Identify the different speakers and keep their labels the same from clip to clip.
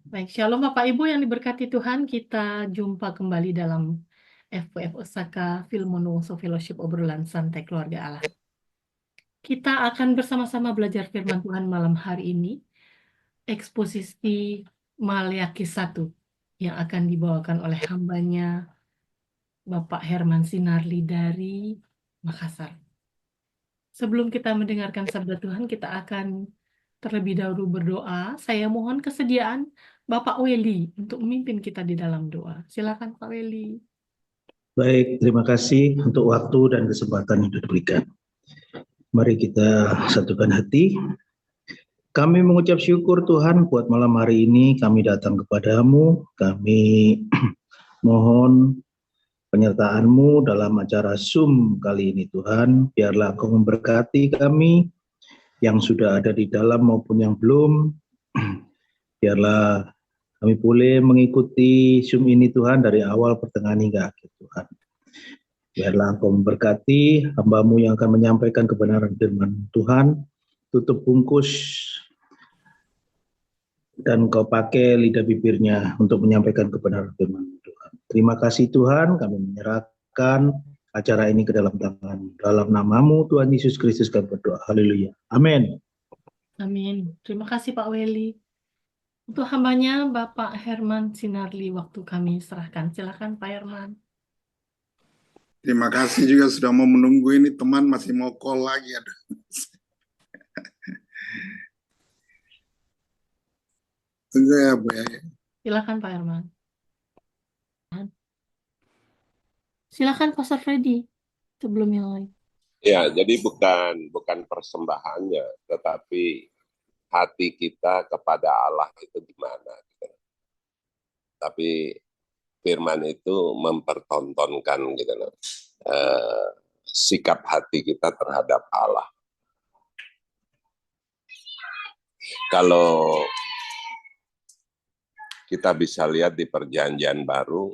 Speaker 1: Baik, Shalom Bapak Ibu yang diberkati Tuhan, kita jumpa kembali dalam FWF Osaka Filmonuoso Fellowship obrolan santai keluarga Allah. Kita akan bersama-sama belajar firman Tuhan malam hari ini, eksposisi Maleakhi 1 yang akan dibawakan oleh hambanya Bapak Herman Sinarli dari Makassar. Sebelum kita mendengarkan sabda Tuhan, kita akan terlebih dahulu berdoa. Saya mohon kesediaan Bapak Weli untuk memimpin kita di dalam doa. Silakan Pak Weli.
Speaker 2: Baik, terima kasih untuk waktu dan kesempatan yang diberikan. Mari kita satukan hati. Kami mengucap syukur Tuhan buat malam hari ini kami datang kepadamu. Kami mohon penyertaan-Mu dalam acara Zoom kali ini Tuhan. Biarlah Kau memberkati kami yang sudah ada di dalam maupun yang belum. Biarlah kami boleh mengikuti Zoom ini Tuhan dari awal, pertengahan hingga akhir Tuhan. Biarlah Engkau memberkati hamba-Mu yang akan menyampaikan kebenaran firman Tuhan. Tutup bungkus dan Engkau pakai lidah bibirnya untuk menyampaikan kebenaran firman Tuhan. Terima kasih Tuhan, kami menyerahkan acara ini ke dalam tangan. Dalam nama-Mu Tuhan Yesus Kristus kami berdoa. Haleluya. Amin.
Speaker 1: Amin. Terima kasih Pak Weli. Untuk hambanya Bapak Herman Sinarli, waktu kami serahkan. Silakan Pak Herman.
Speaker 3: Terima kasih juga sudah mau menunggu ini, teman masih mau call lagi. Aduh. Tunggu ya, Bu.
Speaker 1: Silakan Pak Herman. Silakan Pastor Freddy sebelum yang lain.
Speaker 4: Ya, jadi bukan persembahannya, tetapi hati kita kepada Allah itu gimana. Gitu. Tapi firman itu mempertontonkan gitu loh, sikap hati kita terhadap Allah. Kalau kita bisa lihat di Perjanjian Baru,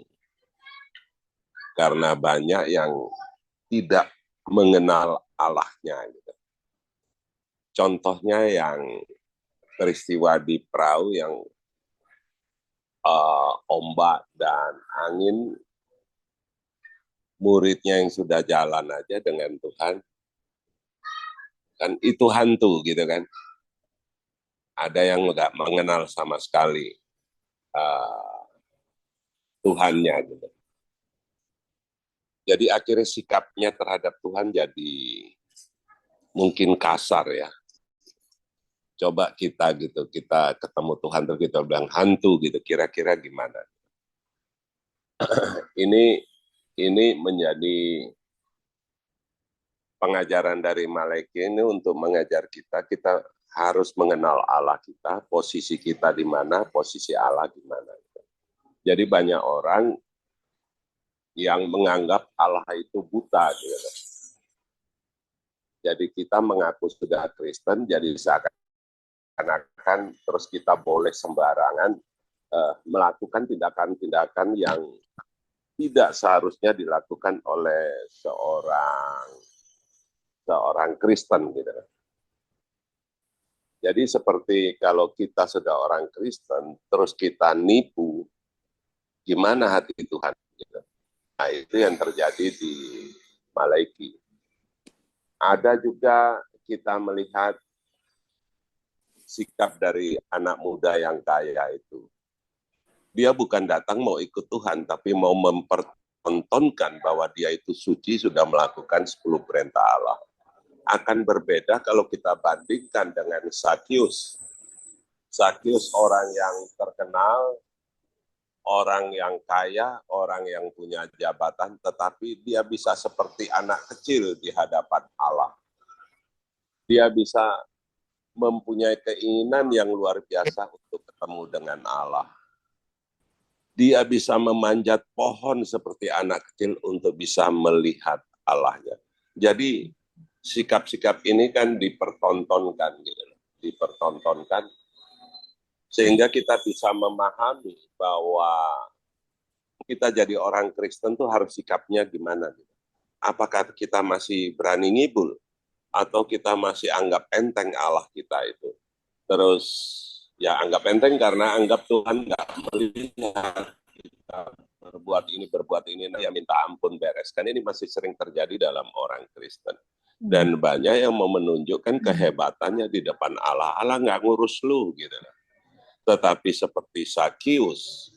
Speaker 4: karena banyak yang tidak mengenal Allahnya. Gitu. Contohnya yang peristiwa di perahu yang ombak dan angin, muridnya yang sudah jalan aja dengan Tuhan, kan itu hantu gitu kan. Ada yang nggak mengenal sama sekali Tuhannya gitu. Jadi akhirnya sikapnya terhadap Tuhan jadi mungkin kasar ya. Coba kita gitu, kita ketemu Tuhan terus kita bilang hantu gitu, kira-kira gimana? Ini menjadi pengajaran dari Maleakhi ini untuk mengajar kita harus mengenal Allah kita, posisi kita di mana, posisi Allah di mana. Jadi banyak orang yang menganggap Allah itu buta. Gitu. Jadi kita mengaku sudah Kristen, jadi seakan-akan terus kita boleh sembarangan melakukan tindakan-tindakan yang tidak seharusnya dilakukan oleh seorang Kristen. Gitu. Jadi seperti kalau kita sudah orang Kristen, terus kita nipu, gimana hati Tuhan? Gitu. Nah, itu yang terjadi di Maleakhi. Ada juga kita melihat sikap dari anak muda yang kaya itu. Dia bukan datang mau ikut Tuhan, tapi mau mempertontonkan bahwa dia itu suci, sudah melakukan 10 perintah Allah. Akan berbeda kalau kita bandingkan dengan Sakius. Sakius orang yang terkenal, orang yang kaya, orang yang punya jabatan, tetapi dia bisa seperti anak kecil di hadapan Allah. Dia bisa mempunyai keinginan yang luar biasa untuk ketemu dengan Allah. Dia bisa memanjat pohon seperti anak kecil untuk bisa melihat Allahnya. Jadi sikap-sikap ini kan dipertontonkan, gitu, dipertontonkan sehingga kita bisa memahami bahwa kita jadi orang Kristen tuh harus sikapnya gimana. Gitu. Apakah kita masih berani ngibul atau kita masih anggap enteng Allah kita itu. Terus Ya anggap enteng karena anggap Tuhan nggak melihat kita berbuat ini, nah, ya minta ampun beres. Kan ini masih sering terjadi dalam orang Kristen. Dan banyak yang mau menunjukkan kehebatannya di depan Allah. Allah nggak ngurus lu gitu. Tetapi seperti Sakius,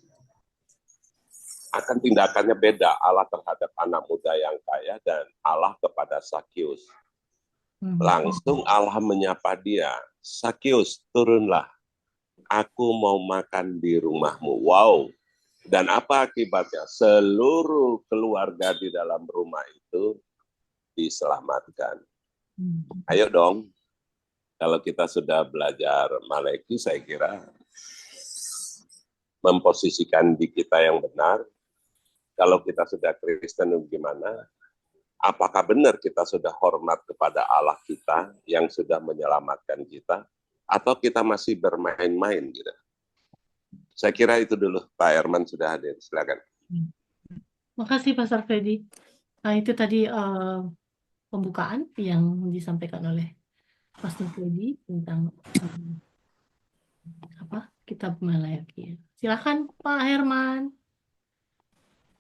Speaker 4: akan tindakannya beda. Allah terhadap anak muda yang kaya dan Allah kepada Sakius. Langsung Allah menyapa dia, Sakius, turunlah. Aku mau makan di rumahmu. Wow. Dan apa akibatnya? Seluruh keluarga di dalam rumah itu diselamatkan. Ayo dong. Kalau kita sudah belajar Maleki, saya kira memposisikan di kita yang benar. Kalau kita sudah Kristen, gimana? Apakah benar kita sudah hormat kepada Allah kita yang sudah menyelamatkan kita? Atau kita masih bermain-main gitu? Saya kira itu dulu. Pak Herman sudah hadir. Silakan.
Speaker 1: Makasih Pastor Freddy. Nah, itu tadi pembukaan yang disampaikan oleh Pastor Freddy tentang kitab Malayaki. Silakan Pak Herman.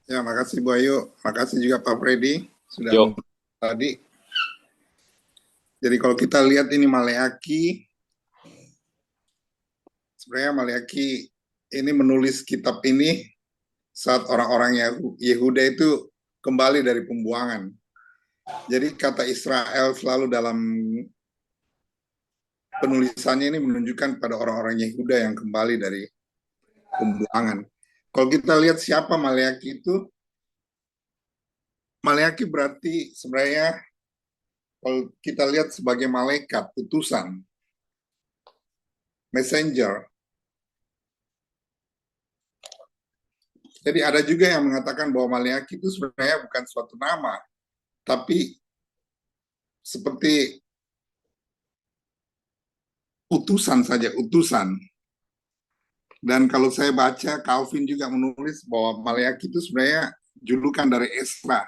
Speaker 3: Ya, makasih Bu Ayu. Makasih juga Pak Freddy sudah tadi. Jadi kalau kita lihat ini Maleaki, sebenarnya Maleaki ini menulis kitab ini saat orang-orang Yehuda itu kembali dari pembuangan. Jadi kata Israel selalu dalam penulisannya ini menunjukkan pada orang-orang Yehuda yang kembali dari pembuangan. Kalau kita lihat siapa Maleaki itu, Maleaki berarti sebenarnya kalau kita lihat sebagai malaikat, utusan, messenger. Jadi ada juga yang mengatakan bahwa Maleaki itu sebenarnya bukan suatu nama, tapi seperti utusan saja, utusan. Dan kalau saya baca, Calvin juga menulis bahwa Maleaki itu sebenarnya julukan dari Esra.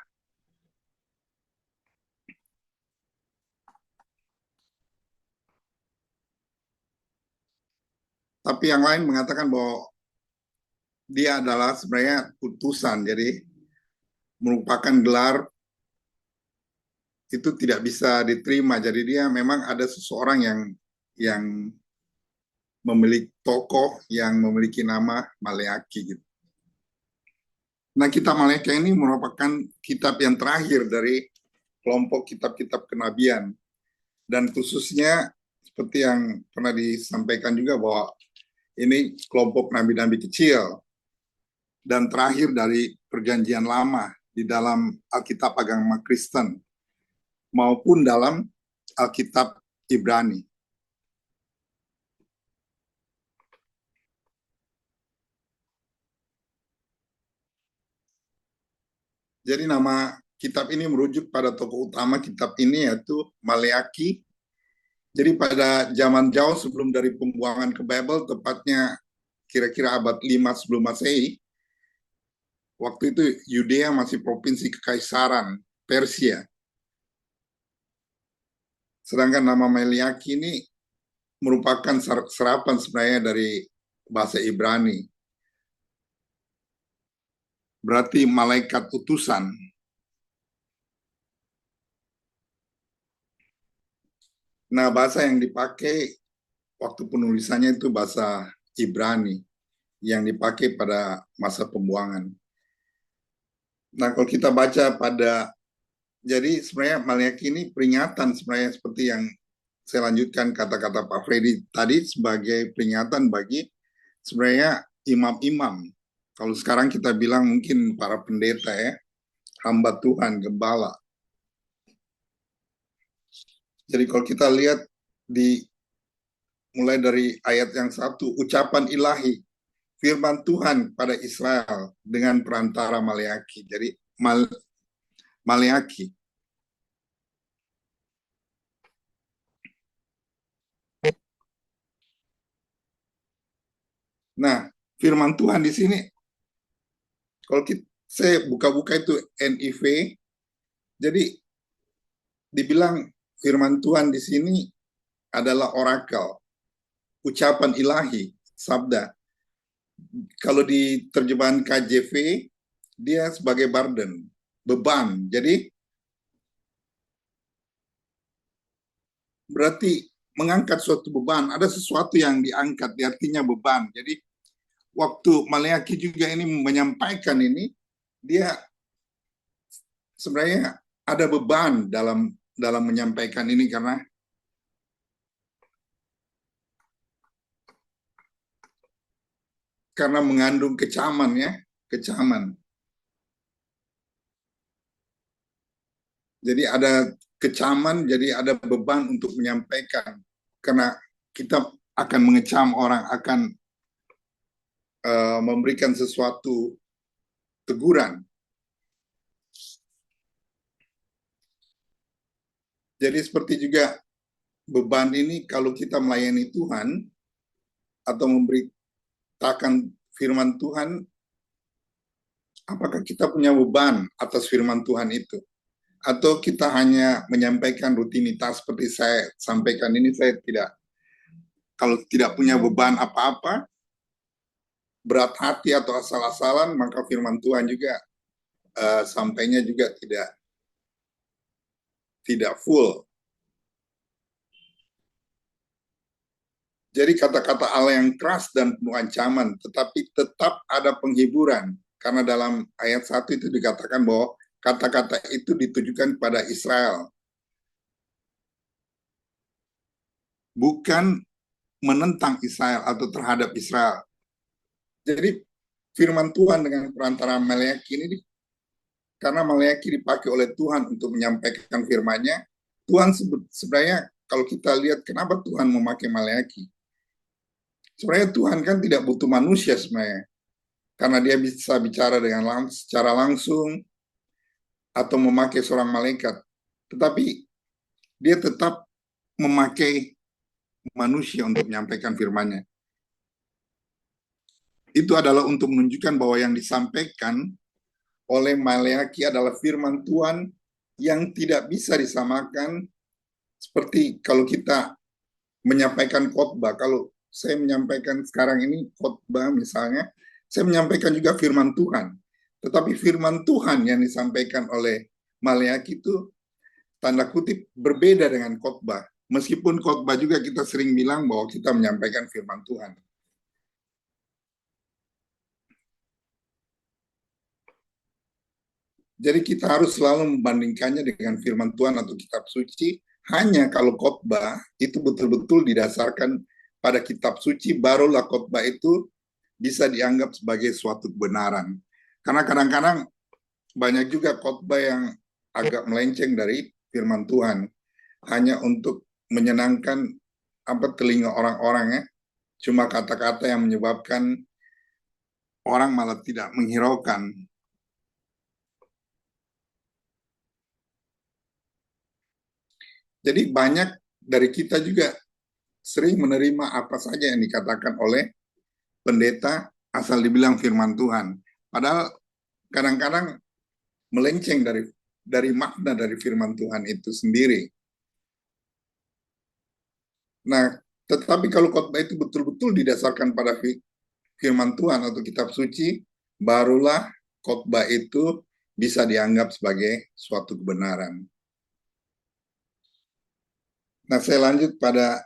Speaker 3: Tapi yang lain mengatakan bahwa dia adalah sebenarnya utusan, jadi merupakan gelar itu tidak bisa diterima. Jadi dia memang ada seseorang yang memiliki tokoh yang memiliki nama Maleaki gitu. Nah, kitab Maleaki ini merupakan kitab yang terakhir dari kelompok kitab-kitab kenabian. Dan khususnya seperti yang pernah disampaikan juga bahwa ini kelompok nabi-nabi kecil dan terakhir dari perjanjian lama di dalam Alkitab agama Kristen maupun dalam Alkitab Ibrani. Jadi nama kitab ini merujuk pada tokoh utama kitab ini yaitu Maleaki. Jadi pada zaman jauh sebelum dari pembuangan ke Babel, tepatnya kira-kira abad 5 sebelum Masehi, waktu itu Yudea masih provinsi kekaisaran Persia. Sedangkan nama Maleaki ini merupakan serapan sebenarnya dari bahasa Ibrani. Berarti malaikat utusan. Nah, bahasa yang dipakai waktu penulisannya itu bahasa Ibrani yang dipakai pada masa pembuangan. Nah, kalau kita baca jadi sebenarnya Maleaki ini peringatan sebenarnya seperti yang saya lanjutkan kata-kata Pak Freddy tadi sebagai peringatan bagi sebenarnya imam-imam. Kalau sekarang kita bilang mungkin para pendeta ya, hamba Tuhan, gembala. Jadi kalau kita lihat mulai dari ayat yang 1, ucapan ilahi, firman Tuhan pada Israel dengan perantara Maleaki. Jadi Maleaki. Nah, firman Tuhan di sini, kalau saya buka-buka itu NIV, jadi dibilang firman Tuhan di sini adalah orakel, ucapan ilahi, sabda. Kalau di terjemahan KJV, dia sebagai burden, beban. Jadi berarti mengangkat suatu beban, ada sesuatu yang diangkat, artinya beban. Jadi waktu Maleakhi juga ini menyampaikan ini, dia sebenarnya ada beban dalam menyampaikan ini karena mengandung kecaman ya, kecaman. Jadi ada kecaman, jadi ada beban untuk menyampaikan. Karena kita akan mengecam orang, akan memberikan sesuatu teguran. Jadi seperti juga beban ini kalau kita melayani Tuhan atau memberitakan firman Tuhan, apakah kita punya beban atas firman Tuhan itu? Atau kita hanya menyampaikan rutinitas seperti saya sampaikan ini, saya kalau tidak punya beban apa-apa, berat hati atau asal-asalan, maka firman Tuhan juga sampainya juga tidak full. Jadi kata-kata Allah yang keras dan penuh ancaman, tetapi tetap ada penghiburan. Karena dalam ayat 1 itu dikatakan bahwa kata-kata itu ditujukan pada Israel. Bukan menentang Israel atau terhadap Israel. Jadi firman Tuhan dengan perantara Maleakhi ini, karena Maleakhi dipakai oleh Tuhan untuk menyampaikan firman-Nya, Tuhan sebenarnya kalau kita lihat kenapa Tuhan memakai Maleakhi, sebenarnya Tuhan kan tidak butuh manusia sebenarnya, karena dia bisa bicara secara langsung atau memakai seorang malaikat, tetapi dia tetap memakai manusia untuk menyampaikan firman-Nya. Itu adalah untuk menunjukkan bahwa yang disampaikan oleh Maleakhi adalah firman Tuhan yang tidak bisa disamakan seperti kalau kita menyampaikan khotbah. Kalau saya menyampaikan sekarang ini khotbah misalnya, saya menyampaikan juga firman Tuhan. Tetapi firman Tuhan yang disampaikan oleh Maleakhi itu tanda kutip berbeda dengan khotbah. Meskipun khotbah juga kita sering bilang bahwa kita menyampaikan firman Tuhan. Jadi kita harus selalu membandingkannya dengan firman Tuhan atau kitab suci. Hanya kalau khotbah itu betul-betul didasarkan pada kitab suci, barulah khotbah itu bisa dianggap sebagai suatu kebenaran. Karena kadang-kadang banyak juga khotbah yang agak melenceng dari firman Tuhan, hanya untuk menyenangkan telinga orang-orang ya. Cuma kata-kata yang menyebabkan orang malah tidak menghiraukan. Jadi banyak dari kita juga sering menerima apa saja yang dikatakan oleh pendeta asal dibilang firman Tuhan. Padahal kadang-kadang melenceng dari makna dari firman Tuhan itu sendiri. Nah, tetapi kalau khotbah itu betul-betul didasarkan pada firman Tuhan atau kitab suci, barulah khotbah itu bisa dianggap sebagai suatu kebenaran. Nah, saya lanjut pada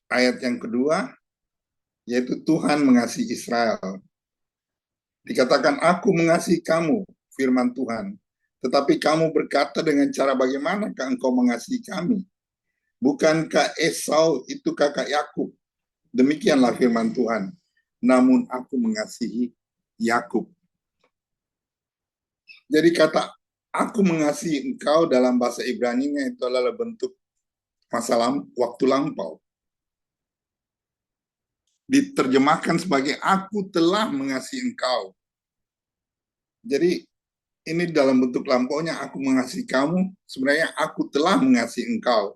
Speaker 3: ayat yang kedua, yaitu Tuhan mengasihi Israel. Dikatakan, aku mengasihi kamu, firman Tuhan. Tetapi kamu berkata dengan cara bagaimanakah engkau mengasihi kami? Bukankah Esau itu kakak Yakub? Demikianlah firman Tuhan. Namun aku mengasihi Yakub. Jadi kata aku mengasihi engkau dalam bahasa Ibrani-nya itu adalah bentuk waktu lampau. Diterjemahkan sebagai aku telah mengasihi engkau. Jadi ini dalam bentuk lampaunya aku mengasihi kamu, sebenarnya aku telah mengasihi engkau.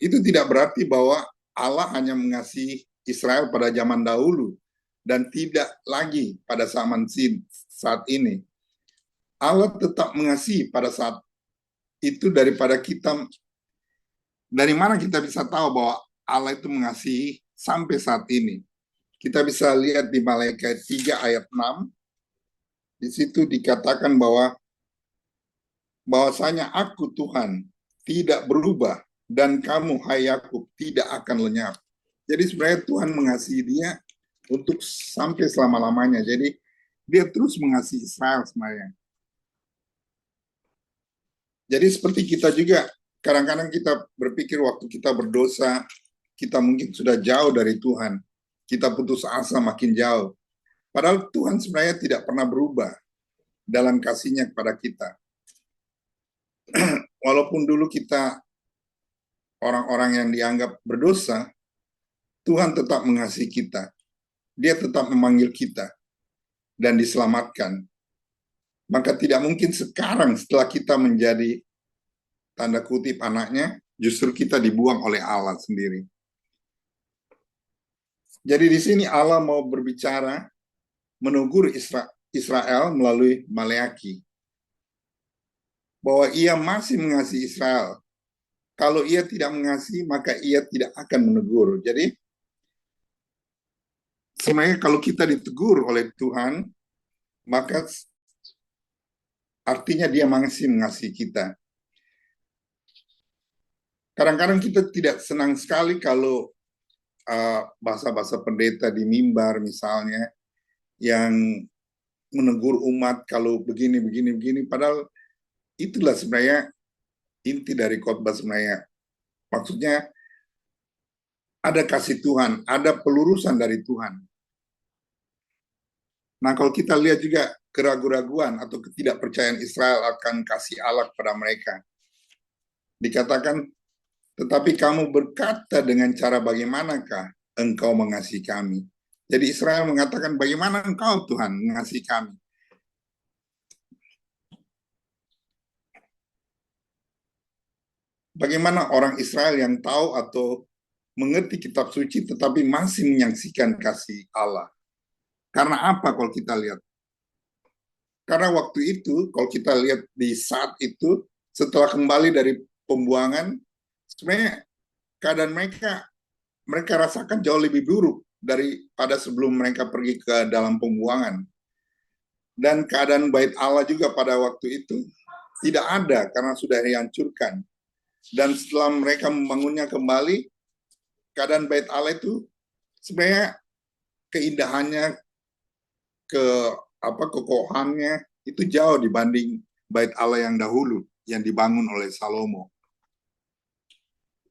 Speaker 3: Itu tidak berarti bahwa Allah hanya mengasihi Israel pada zaman dahulu dan tidak lagi pada saat ini. Allah tetap mengasihi pada saat itu. Dari mana kita bisa tahu bahwa Allah itu mengasihi sampai saat ini. Kita bisa lihat di Maleakhi 3 ayat 6, di situ dikatakan bahwasanya aku Tuhan tidak berubah dan kamu hai Yakub tidak akan lenyap. Jadi sebenarnya Tuhan mengasihi dia untuk sampai selama-lamanya. Jadi dia terus mengasihi Israel sebenarnya. Jadi seperti kita juga, kadang-kadang kita berpikir waktu kita berdosa, kita mungkin sudah jauh dari Tuhan. Kita putus asa makin jauh. Padahal Tuhan sebenarnya tidak pernah berubah dalam kasih-Nya kepada kita. Walaupun dulu kita orang-orang yang dianggap berdosa, Tuhan tetap mengasihi kita. Dia tetap memanggil kita dan diselamatkan. Maka tidak mungkin sekarang setelah kita menjadi tanda kutip anaknya, justru kita dibuang oleh Allah sendiri. Jadi di sini Allah mau berbicara, menegur Israel melalui Maleakhi, bahwa ia masih mengasihi Israel. Kalau ia tidak mengasihi, maka ia tidak akan menegur. Jadi sebenarnya kalau kita ditegur oleh Tuhan, maka artinya dia masih mengasihi kita. Kadang-kadang kita tidak senang sekali kalau bahasa-bahasa pendeta di mimbar misalnya yang menegur umat kalau begini. Padahal itulah sebenarnya inti dari khotbah sebenarnya. Maksudnya ada kasih Tuhan, ada pelurusan dari Tuhan. Nah, kalau kita lihat juga keraguan-raguan atau ketidakpercayaan Israel akan kasih Allah kepada mereka. Dikatakan, tetapi kamu berkata dengan cara bagaimanakah engkau mengasihi kami? Jadi Israel mengatakan, bagaimana engkau Tuhan mengasihi kami? Bagaimana orang Israel yang tahu atau mengerti kitab suci tetapi masih menyaksikan kasih Allah? Karena apa kalau kita lihat? Karena waktu itu, kalau kita lihat di saat itu, setelah kembali dari pembuangan, sebenarnya keadaan mereka rasakan jauh lebih buruk daripada sebelum mereka pergi ke dalam pembuangan. Dan keadaan bait Allah juga pada waktu itu tidak ada karena sudah dihancurkan. Dan setelah mereka membangunnya kembali, keadaan bait Allah itu sebenarnya keindahannya, kekokohannya itu jauh dibanding bait Allah yang dahulu yang dibangun oleh Salomo.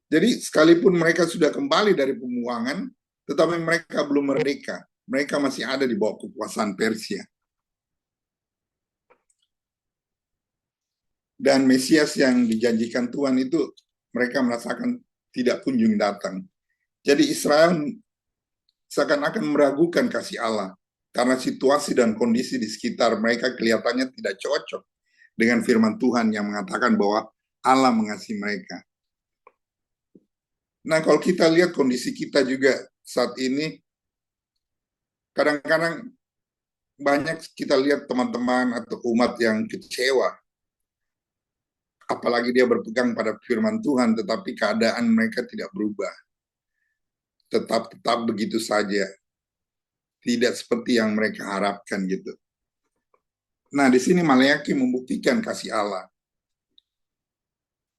Speaker 3: Jadi sekalipun mereka sudah kembali dari pembuangan, tetapi mereka belum merdeka. Mereka masih ada di bawah kekuasaan Persia. Dan Mesias yang dijanjikan Tuhan itu mereka merasakan tidak kunjung datang. Jadi Israel seakan-akan meragukan kasih Allah karena situasi dan kondisi di sekitar mereka kelihatannya tidak cocok dengan firman Tuhan yang mengatakan bahwa Allah mengasihi mereka. Nah, kalau kita lihat kondisi kita juga saat ini, kadang-kadang banyak kita lihat teman-teman atau umat yang kecewa. Apalagi dia berpegang pada firman Tuhan, tetapi keadaan mereka tidak berubah. Tetap begitu saja. Tidak seperti yang mereka harapkan gitu. Nah, di sini Maleakhi membuktikan kasih Allah.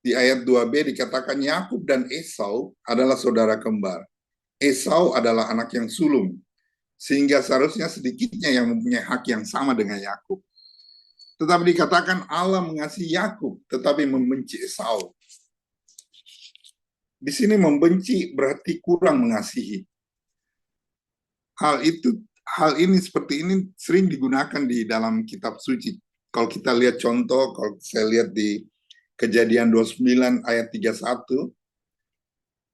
Speaker 3: Di ayat 2b dikatakan Yakub dan Esau adalah saudara kembar. Esau adalah anak yang sulung, sehingga seharusnya sedikitnya yang mempunyai hak yang sama dengan Yakub. Tetapi dikatakan Allah mengasihi Yakub, tetapi membenci Esau. Di sini membenci berarti kurang mengasihi. Hal ini seperti ini sering digunakan di dalam kitab suci. Kalau kita lihat contoh, kalau saya lihat di Kejadian 29 ayat 31,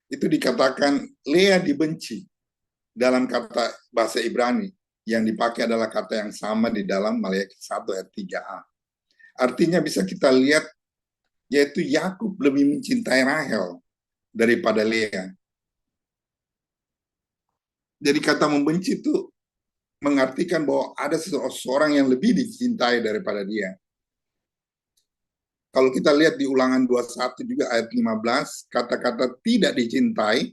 Speaker 3: itu dikatakan Lea dibenci dalam kata bahasa Ibrani, yang dipakai adalah kata yang sama di dalam Maleakhi 1 ayat 3a. Artinya bisa kita lihat, yaitu Yakub lebih mencintai Rahel daripada Lea. Jadi kata membenci itu mengartikan bahwa ada seseorang yang lebih dicintai daripada dia. Kalau kita lihat di Ulangan 21 juga ayat 15, kata-kata tidak dicintai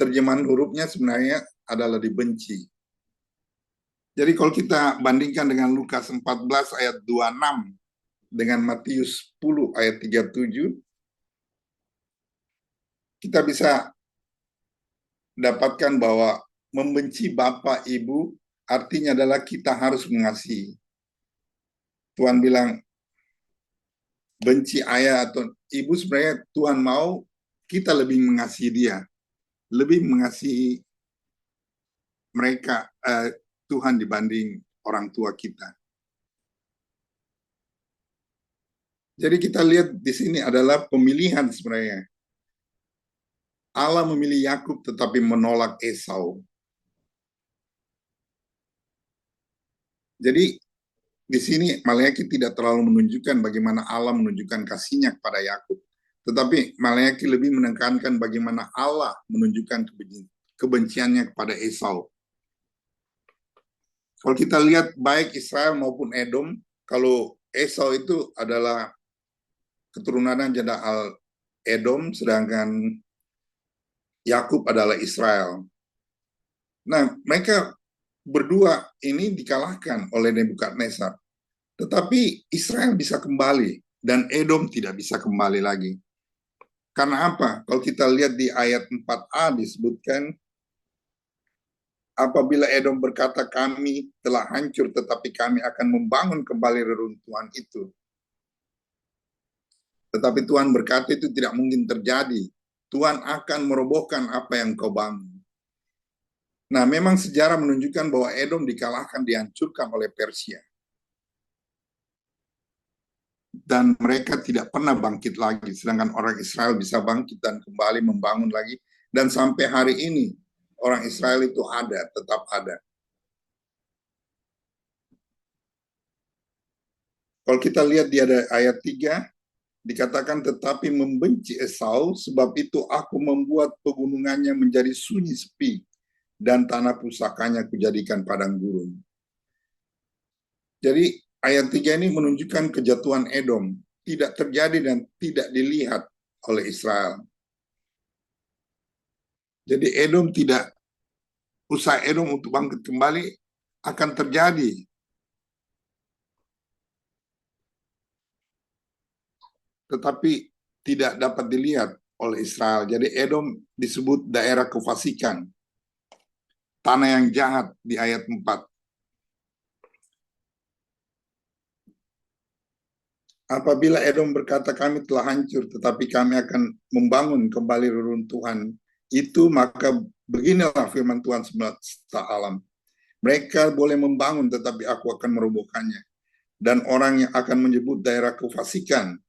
Speaker 3: terjemahan hurufnya sebenarnya adalah dibenci. Jadi kalau kita bandingkan dengan Lukas 14 ayat 26 dengan Matius 10 ayat 37, kita bisa dapatkan bahwa membenci bapak ibu artinya adalah kita harus mengasihi. Tuhan bilang benci ayah atau ibu, sebenarnya Tuhan mau kita lebih mengasihi dia, lebih mengasihi mereka, Tuhan dibanding orang tua kita. Jadi kita lihat di sini adalah pemilihan sebenarnya. Allah memilih Yakub tetapi menolak Esau. Jadi di sini Maleakhi tidak terlalu menunjukkan bagaimana Allah menunjukkan kasihnya kepada Yakub, tetapi Maleakhi lebih menekankan bagaimana Allah menunjukkan kebenciannya kepada Esau. Kalau kita lihat baik Israel maupun Edom, kalau Esau itu adalah keturunan Jada Edom, sedangkan Yakub adalah Israel. Nah, mereka berdua ini dikalahkan oleh Nebukadnezar. Tetapi Israel bisa kembali dan Edom tidak bisa kembali lagi. Karena apa? Kalau kita lihat di ayat 4a disebutkan, apabila Edom berkata kami telah hancur tetapi kami akan membangun kembali reruntuhan itu. Tetapi Tuhan berkata itu tidak mungkin terjadi. Tuhan akan merobohkan apa yang kau bangun. Nah, memang sejarah menunjukkan bahwa Edom dikalahkan, dihancurkan oleh Persia. Dan mereka tidak pernah bangkit lagi, sedangkan orang Israel bisa bangkit dan kembali membangun lagi. Dan sampai hari ini, orang Israel itu ada, tetap ada. Kalau kita lihat di ayat 3, dikatakan tetapi membenci Esau, sebab itu aku membuat pegunungannya menjadi sunyi sepi, dan tanah pusakanya kujadikan padang gurun. Jadi ayat 3 ini menunjukkan kejatuhan Edom, tidak terjadi dan tidak dilihat oleh Israel. Jadi Edom tidak, usaha Edom untuk bangkit kembali akan terjadi. Tetapi tidak dapat dilihat oleh Israel. Jadi Edom disebut daerah kefasikan, tanah yang jahat di ayat 4. Apabila Edom berkata kami telah hancur tetapi kami akan membangun kembali reruntuhan itu, maka beginilah firman Tuhan semesta alam. Mereka boleh membangun tetapi aku akan merobohkannya. Dan orang yang akan menyebut daerah kefasikan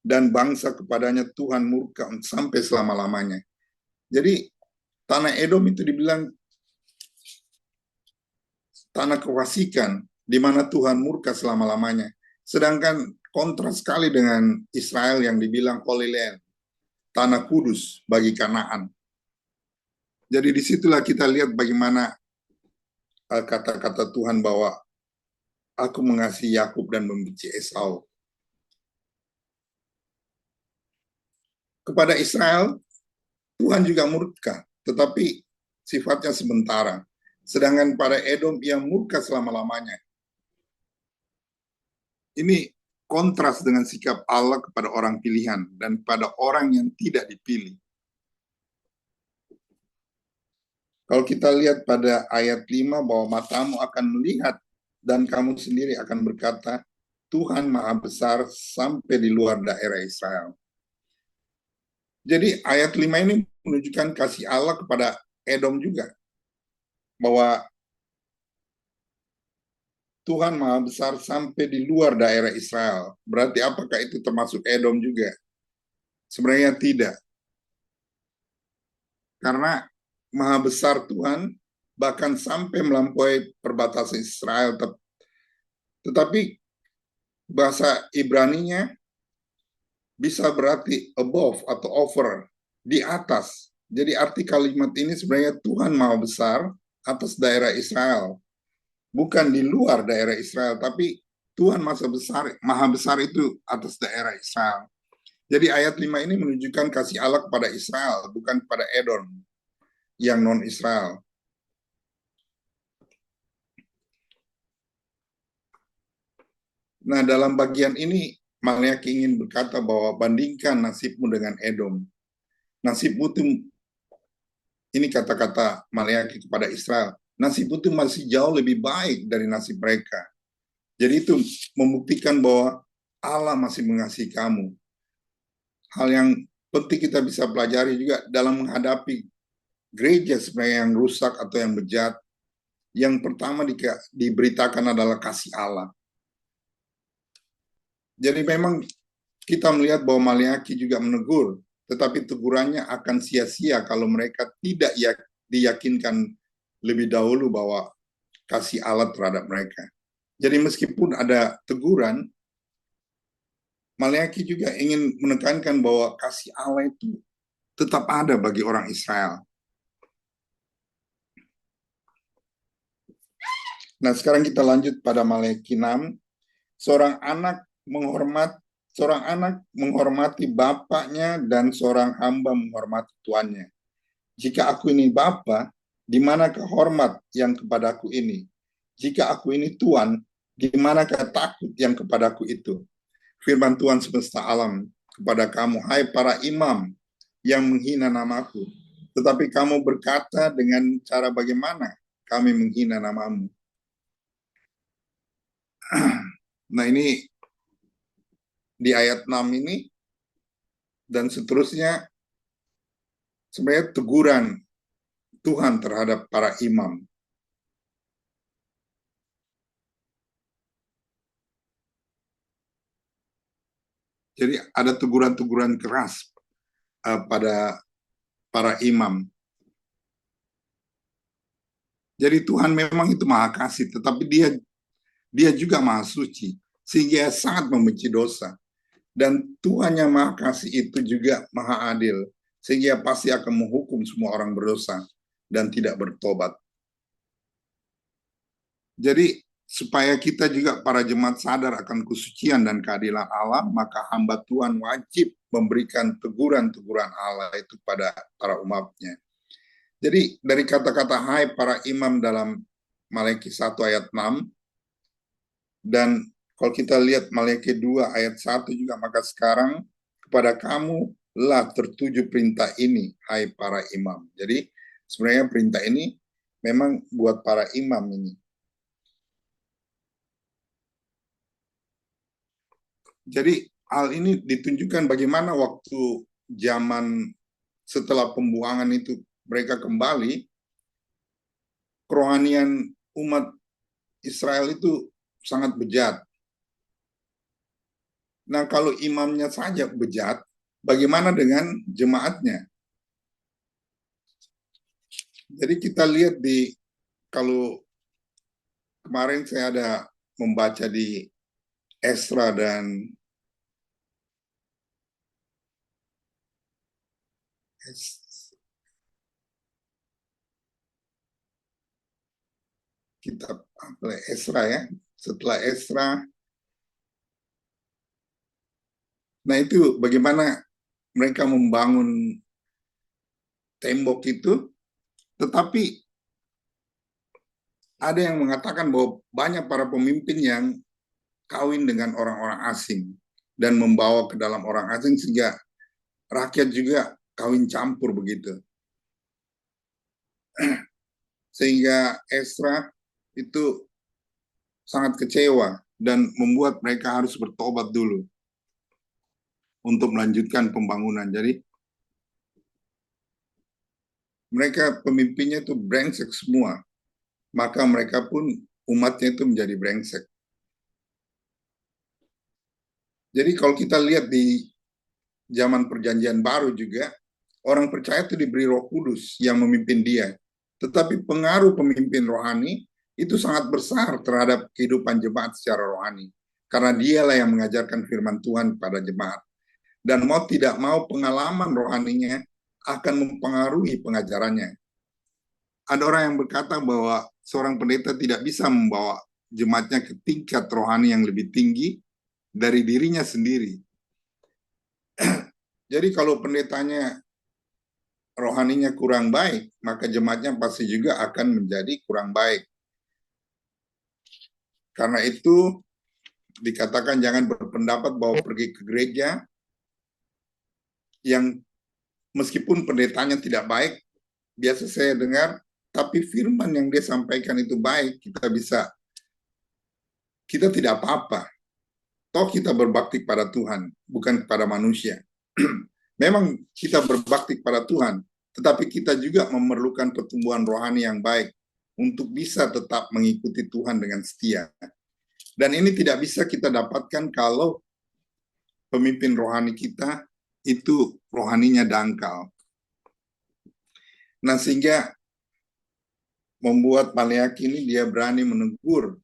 Speaker 3: dan bangsa kepadanya Tuhan murka sampai selama-lamanya. Jadi tanah Edom itu dibilang tanah kefasikan di mana Tuhan murka selama-lamanya. Sedangkan kontras sekali dengan Israel yang dibilang Holy Land, tanah kudus bagi Kanaan. Jadi disitulah kita lihat bagaimana kata-kata Tuhan bahwa aku mengasihi Yakub dan membenci Esau. Kepada Israel, Tuhan juga murka, tetapi sifatnya sementara. Sedangkan pada Edom, ia murka selama-lamanya. Ini kontras dengan sikap Allah kepada orang pilihan dan pada orang yang tidak dipilih. Kalau kita lihat pada ayat 5 bahwa matamu akan melihat dan kamu sendiri akan berkata, Tuhan Maha Besar sampai di luar daerah Israel. Jadi ayat 5 ini menunjukkan kasih Allah kepada Edom juga. Bahwa Tuhan Maha Besar sampai di luar daerah Israel. Berarti apakah itu termasuk Edom juga? Sebenarnya tidak. Karena Maha Besar Tuhan bahkan sampai melampaui perbatasan Israel. Tetapi bahasa Ibraninya bisa berarti above atau over, di atas. Jadi arti kalimat ini sebenarnya Tuhan Maha Besar atas daerah Israel. Bukan di luar daerah Israel, tapi Tuhan Maha Besar itu atas daerah Israel. Jadi ayat 5 ini menunjukkan kasih Allah kepada Israel, bukan kepada Edom. yang non-Israel. Nah, dalam bagian ini Maleaki ingin berkata bahwa bandingkan nasibmu dengan Edom. Nasibmu itu, ini kata-kata Maleaki kepada Israel, nasibmu itu masih jauh lebih baik dari nasib mereka. Jadi itu membuktikan bahwa Allah masih mengasihi kamu. Hal yang penting kita bisa pelajari juga dalam menghadapi gereja sebenarnya yang rusak atau yang bejat. Yang pertama diberitakan adalah kasih Allah. Jadi memang kita melihat bahwa Maleaki juga menegur, tetapi tegurannya akan sia-sia kalau mereka tidak diyakinkan lebih dahulu bahwa kasih Allah terhadap mereka. Jadi meskipun ada teguran, Maleaki juga ingin menekankan bahwa kasih Allah itu tetap ada bagi orang Israel. Nah, sekarang kita lanjut pada Maleaki 6. Seorang anak menghormati bapaknya dan seorang hamba menghormati tuannya. Jika aku ini bapa, di manakah hormat yang kepadaku ini? Jika aku ini tuan, di manakah takut yang kepadaku itu? Firman Tuhan semesta alam kepada kamu, hai para imam yang menghina namaku. Tetapi kamu berkata dengan cara bagaimana kami menghina namamu? Nah, ini di ayat 6 ini dan seterusnya sebenarnya teguran Tuhan terhadap para imam. Jadi ada teguran-teguran keras pada para imam. Jadi Tuhan memang itu maha kasih, tetapi dia juga maha suci, sehingga sangat membenci dosa. Dan Tuhan yang maha kasih itu juga maha adil, sehingga pasti akan menghukum semua orang berdosa dan tidak bertobat. Jadi supaya kita juga para jemaat sadar akan kesucian dan keadilan Allah, maka hamba Tuhan wajib memberikan teguran-teguran Allah itu pada para umatnya. Jadi dari kata-kata hai para imam dalam Maleaki 1 ayat 6, dan kalau kita lihat Maleaki 2 ayat 1 juga, maka sekarang kepada kamu lah tertuju perintah ini, hai para imam. Jadi sebenarnya perintah ini memang buat para imam ini. Jadi hal ini ditunjukkan bagaimana waktu zaman setelah pembuangan itu mereka kembali, kerohanian umat Israel itu sangat bejat. Nah, kalau imamnya saja bejat, bagaimana dengan jemaatnya? Jadi kita lihat kalau kemarin saya ada membaca di Esra dan kitab Esra ya. Setelah Esra, nah itu bagaimana mereka membangun tembok itu, tetapi ada yang mengatakan bahwa banyak para pemimpin yang kawin dengan orang-orang asing dan membawa ke dalam orang asing sehingga rakyat juga kawin campur begitu. Sehingga Esra itu sangat kecewa dan membuat mereka harus bertobat dulu untuk melanjutkan pembangunan. Jadi mereka pemimpinnya itu brengsek semua, maka mereka pun umatnya itu menjadi brengsek. Jadi kalau kita lihat di zaman perjanjian baru juga, orang percaya itu diberi Roh Kudus yang memimpin dia. Tetapi pengaruh pemimpin rohani itu sangat besar terhadap kehidupan jemaat secara rohani. Karena dialah yang mengajarkan firman Tuhan pada jemaat. Dan mau tidak mau pengalaman rohaninya akan mempengaruhi pengajarannya. Ada orang yang berkata bahwa seorang pendeta tidak bisa membawa jemaatnya ke tingkat rohani yang lebih tinggi dari dirinya sendiri. Jadi kalau pendetanya rohaninya kurang baik, maka jemaatnya pasti juga akan menjadi kurang baik. Karena itu dikatakan jangan berpendapat bahwa pergi ke gereja yang meskipun pendetanya tidak baik, biasa saya dengar, tapi firman yang dia sampaikan itu baik, kita tidak apa-apa. Toh kita berbakti pada Tuhan, bukan kepada manusia. Memang kita berbakti pada Tuhan, tetapi kita juga memerlukan pertumbuhan rohani yang baik untuk bisa tetap mengikuti Tuhan dengan setia. Dan ini tidak bisa kita dapatkan kalau pemimpin rohani kita itu rohaninya dangkal. Nah, sehingga membuat Maleakhi ini dia berani menegur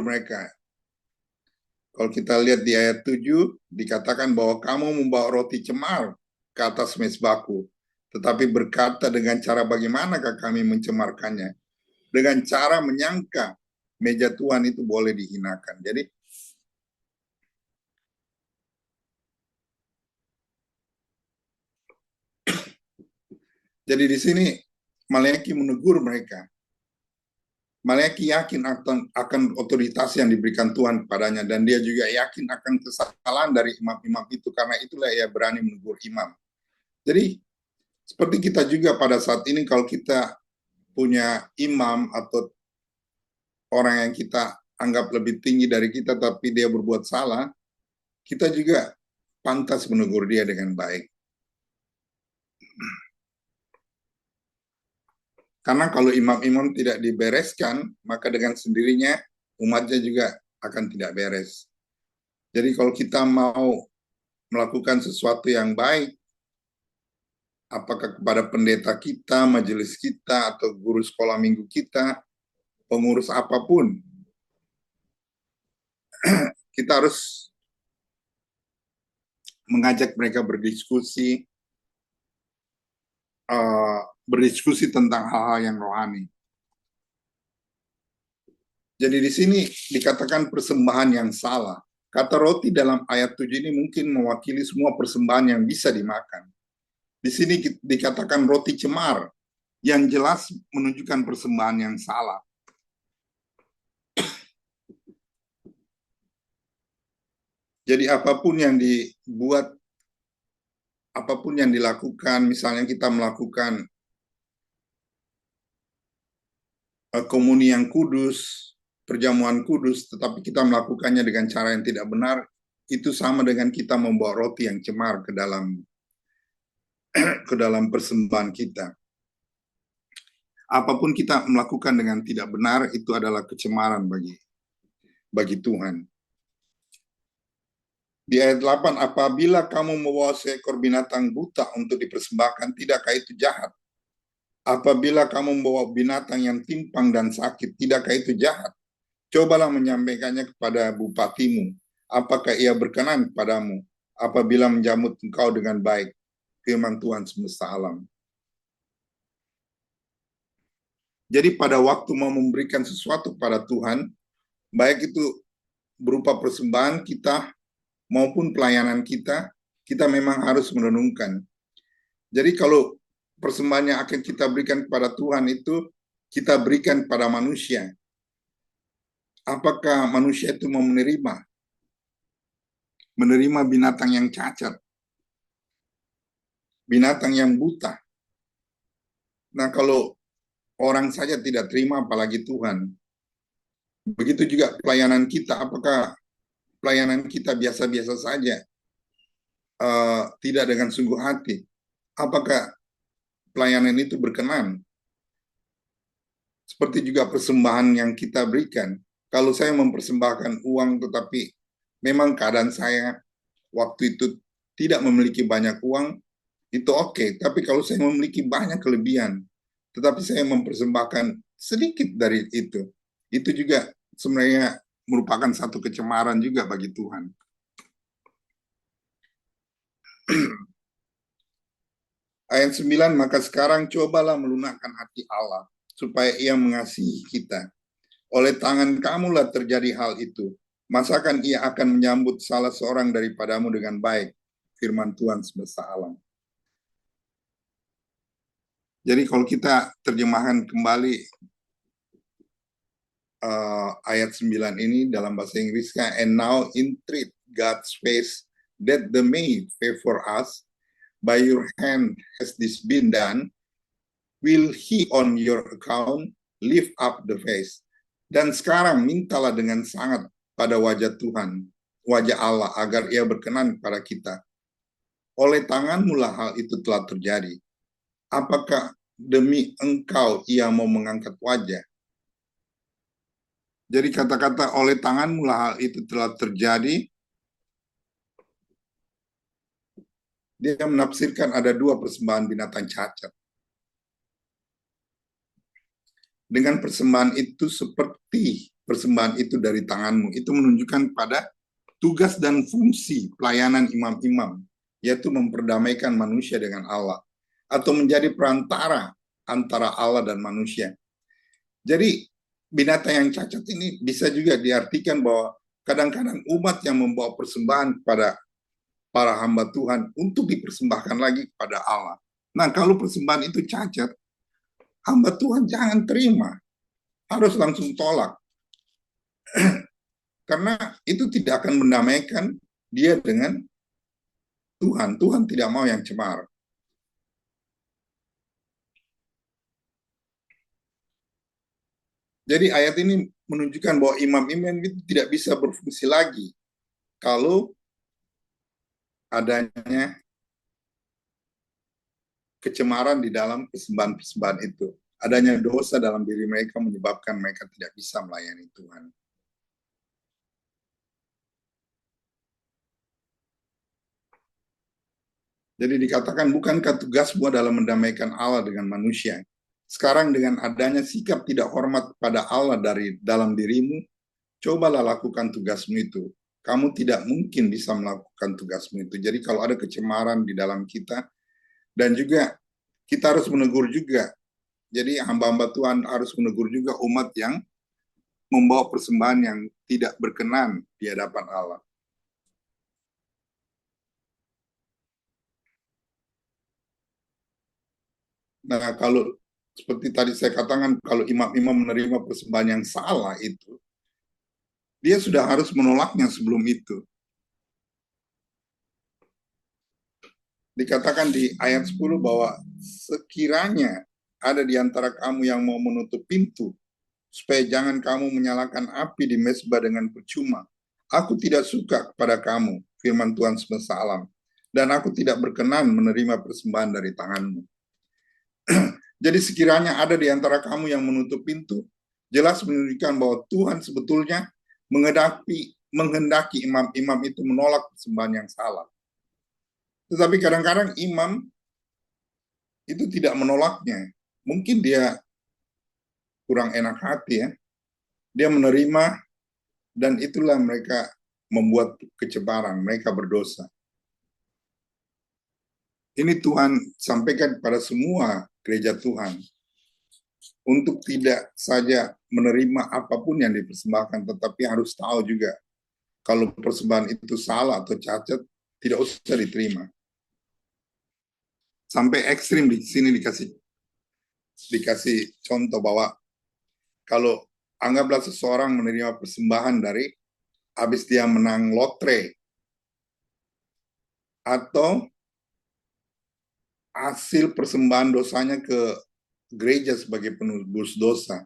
Speaker 3: mereka. Kalau kita lihat di ayat 7, dikatakan bahwa kamu membawa roti cemar ke atas mezbahku, tetapi berkata dengan cara bagaimanakah kami mencemarkannya? Dengan cara menyangka meja Tuhan itu boleh dihinakan. Jadi di sini Maleakhi menegur mereka. Maleakhi yakin akan otoritas yang diberikan Tuhan kepadanya, dan dia juga yakin akan kesalahan dari imam-imam itu, karena itulah ia berani menegur imam. Jadi seperti kita juga pada saat ini, kalau kita punya imam atau orang yang kita anggap lebih tinggi dari kita tapi dia berbuat salah, kita juga pantas menegur dia dengan baik. Karena kalau imam-imam tidak dibereskan, maka dengan sendirinya umatnya juga akan tidak beres. Jadi kalau kita mau melakukan sesuatu yang baik, apakah kepada pendeta kita, majelis kita, atau guru sekolah minggu kita, pengurus apapun, kita harus mengajak mereka berdiskusi tentang hal-hal yang rohani. Jadi di sini dikatakan persembahan yang salah. Kata roti dalam ayat 7 ini mungkin mewakili semua persembahan yang bisa dimakan. Di sini dikatakan roti cemar, yang jelas menunjukkan persembahan yang salah. Jadi apapun yang dibuat, apapun yang dilakukan, misalnya kita melakukan komuni yang kudus, perjamuan kudus, tetapi kita melakukannya dengan cara yang tidak benar, itu sama dengan kita membawa roti yang cemar ke dalam persembahan kita. Apapun kita melakukan dengan tidak benar, itu adalah kecemaran bagi Tuhan. Di ayat 8, apabila kamu membawa seekor binatang buta untuk dipersembahkan, tidakkah itu jahat? Apabila kamu membawa binatang yang timpang dan sakit, tidakkah itu jahat? Cobalah menyampaikannya kepada bupatimu. Apakah ia berkenan kepadamu apabila menjamu engkau dengan baik? Firman Tuhan semesta alam. Jadi pada waktu mau memberikan sesuatu kepada Tuhan, baik itu berupa persembahan kita maupun pelayanan kita memang harus merenungkan. Jadi kalau persembahan yang akan kita berikan kepada Tuhan itu kita berikan kepada manusia, apakah manusia itu mau menerima binatang yang cacat, binatang yang buta? Nah, kalau orang saja tidak terima, apalagi Tuhan. Begitu juga pelayanan kita, apakah pelayanan kita biasa-biasa saja, tidak dengan sungguh hati? Apakah pelayanan itu berkenan? Seperti juga persembahan yang kita berikan. Kalau saya mempersembahkan uang, tetapi memang keadaan saya waktu itu tidak memiliki banyak uang, itu oke. Tapi kalau saya memiliki banyak kelebihan, tetapi saya mempersembahkan sedikit dari itu juga sebenarnya merupakan satu kecemaran juga bagi Tuhan. Ayat 9, maka sekarang cobalah melunakkan hati Allah, supaya ia mengasihi kita. Oleh tangan kamulah terjadi hal itu. Masakan ia akan menyambut salah seorang daripadamu dengan baik? firman Tuhan semesta alam. Jadi kalau kita terjemahkan kembali ayat 9 ini dalam bahasa Inggrisnya, and now entreat God's face that the may favor us, by your hand has this been done, will he on your account lift up the face. Dan sekarang mintalah dengan sangat pada wajah Tuhan, wajah Allah, agar ia berkenan kepada kita. Oleh tanganmu lah hal itu telah terjadi. Apakah demi engkau ia mau mengangkat wajah? Jadi kata-kata oleh tanganmu lah hal itu telah terjadi, dia menafsirkan ada dua persembahan binatang cacat. Dengan persembahan itu seperti persembahan itu dari tanganmu, itu menunjukkan pada tugas dan fungsi pelayanan imam-imam, yaitu memperdamaikan manusia dengan Allah, atau menjadi perantara antara Allah dan manusia. Jadi binatang yang cacat ini bisa juga diartikan bahwa kadang-kadang umat yang membawa persembahan kepada para hamba Tuhan untuk dipersembahkan lagi kepada Allah. Nah, kalau persembahan itu cacat, hamba Tuhan jangan terima, harus langsung tolak. Karena itu tidak akan mendamaikan dia dengan Tuhan. Tuhan tidak mau yang cemar. Jadi ayat ini menunjukkan bahwa imam-imam itu tidak bisa berfungsi lagi kalau adanya kecemaran di dalam persembahan-persembahan itu. Adanya dosa dalam diri mereka menyebabkan mereka tidak bisa melayani Tuhan. Jadi dikatakan, bukankah tugasmu adalah mendamaikan Allah dengan manusia? Sekarang dengan adanya sikap tidak hormat pada Allah dari dalam dirimu, cobalah lakukan tugasmu itu. Kamu tidak mungkin bisa melakukan tugasmu itu. Jadi kalau ada kecemaran di dalam kita, dan juga kita harus menegur juga. Jadi hamba-hamba Tuhan harus menegur juga umat yang membawa persembahan yang tidak berkenan di hadapan Allah. Nah, kalau seperti tadi saya katakan, kalau imam-imam menerima persembahan yang salah itu, dia sudah harus menolaknya sebelum itu. Dikatakan di ayat 10 bahwa sekiranya ada di antara kamu yang mau menutup pintu, supaya jangan kamu menyalakan api di mezbah dengan percuma. Aku tidak suka kepada kamu, firman Tuhan semesta alam, dan aku tidak berkenan menerima persembahan dari tanganmu. Jadi sekiranya ada di antara kamu yang menutup pintu, jelas menunjukkan bahwa Tuhan sebetulnya menghendaki imam-imam itu menolak persembahan yang salah. Tetapi kadang-kadang imam itu tidak menolaknya. Mungkin dia kurang enak hati ya. Dia menerima, dan itulah mereka membuat kecemaran, mereka berdosa. Ini Tuhan sampaikan kepada semua gereja Tuhan, untuk tidak saja menerima apapun yang dipersembahkan, tetapi harus tahu juga kalau persembahan itu salah atau cacat, tidak usah diterima. Sampai ekstrim di sini dikasih contoh bahwa kalau anggaplah seseorang menerima persembahan dari habis dia menang lotre atau hasil persembahan dosanya ke gereja sebagai penebus dosa,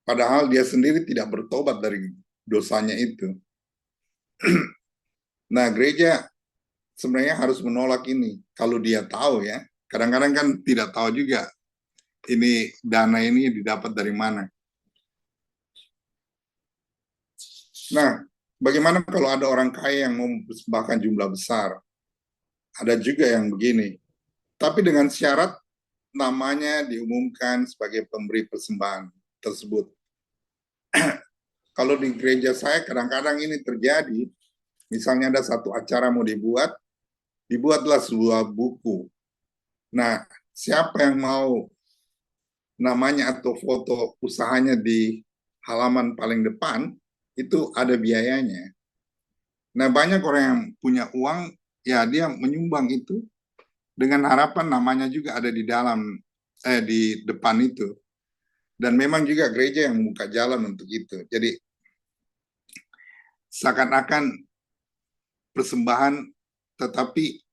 Speaker 3: padahal dia sendiri tidak bertobat dari dosanya itu. Nah, gereja sebenarnya harus menolak ini kalau dia tahu ya. Kadang-kadang kan tidak tahu juga ini dana ini didapat dari mana. Nah, bagaimana kalau ada orang kaya yang mau mempersembahkan jumlah besar? Ada juga yang begini, tapi dengan syarat namanya diumumkan sebagai pemberi persembahan tersebut. Kalau di gereja saya kadang-kadang ini terjadi, misalnya ada satu acara mau dibuatlah sebuah buku. Nah, siapa yang mau namanya atau foto usahanya di halaman paling depan, itu ada biayanya. Nah, banyak orang yang punya uang ya dia menyumbang itu dengan harapan namanya juga ada di dalam di depan itu. Dan memang juga gereja yang membuka jalan untuk itu. Jadi seakan-akan persembahan, tetapi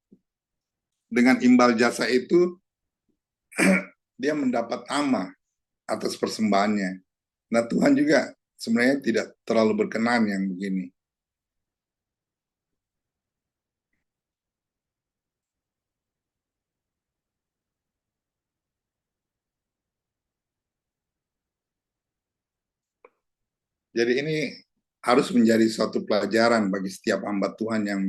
Speaker 3: dengan imbal jasa itu dia mendapat ama atas persembahannya. Nah, Tuhan juga sebenarnya tidak terlalu berkenan yang begini. Jadi ini harus menjadi suatu pelajaran bagi setiap hamba Tuhan yang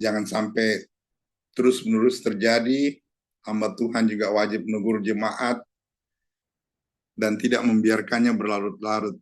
Speaker 3: jangan sampai terus-menerus terjadi. Hamba Tuhan juga wajib menegur jemaat dan tidak membiarkannya berlarut-larut.